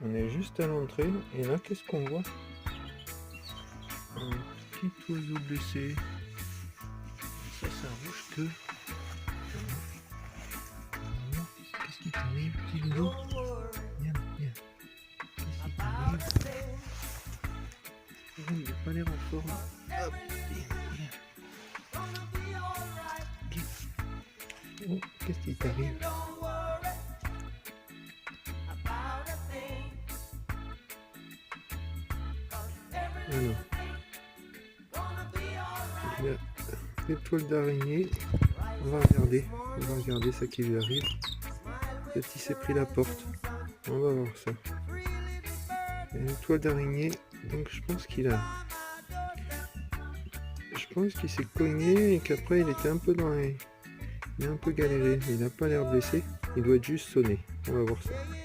On est juste à l'entrée et là qu'est-ce qu'on voit? Un petit oiseau blessé. Ça rouge que. Qu'est-ce qui t'arrive, petit loulou? Viens, viens. Qu'est-ce qui t'arrive? Oh, il n'a pas l'air en forme. Hop, viens, viens. Oh, qu'est-ce qui t'arrive? Alors, il y a des toiles d'araignée. On va regarder ça qui lui arrive. Peut-être qu'il s'est pris la porte. On va voir ça. Il y a une toile d'araignée, donc je pense qu'il s'est cogné et qu'après il était un peu il a un peu galéré. Il n'a pas l'air blessé. Il doit être juste sonné. On va voir ça.